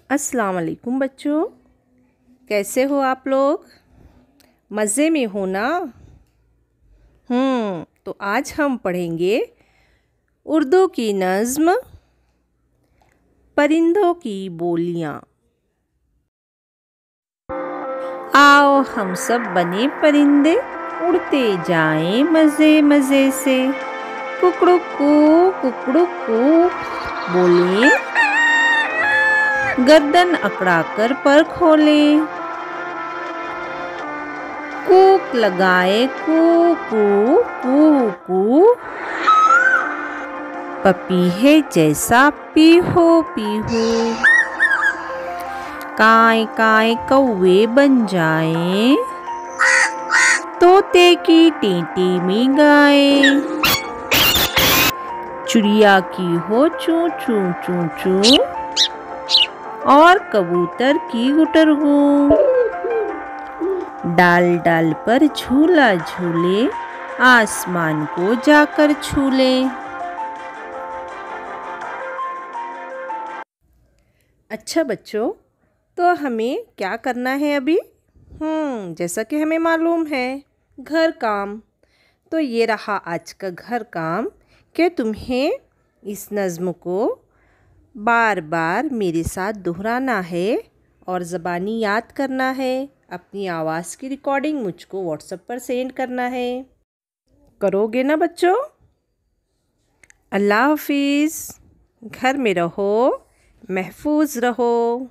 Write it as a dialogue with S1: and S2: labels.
S1: अस्सलाम वालेकुम बच्चों, कैसे हो आप लोग? मज़े में हो ना? तो आज हम पढ़ेंगे उर्दू की नज़्म परिंदों की बोलियाँ। आओ हम सब बने परिंदे, उड़ते जाएं मज़े मज़े से। कुकड़ुकू कुकड़ुकू बोले, गर्दन अकड़ा कर पर खोले। कूक लगाए कू कू कू कू, पपीहे जैसा पीहू पीहू। काय काय कौवे बन जाएं, तोते की टींटी में गाए। चिड़िया की हो चू चू चू चू, और कबूतर की गुटरगू। डाल डाल पर झूला झूले, आसमान को जाकर छूले। अच्छा बच्चों, तो हमें क्या करना है अभी? जैसा कि हमें मालूम है, घर काम। तो ये रहा आज का घर काम कि तुम्हें इस नज़्म को बार बार मेरे साथ दोहराना है और ज़बानी याद करना है। अपनी आवाज़ की रिकॉर्डिंग मुझको व्हाट्सएप पर सेंड करना है। करोगे ना बच्चों? अल्लाह हाफिज़। घर में रहो, महफूज रहो।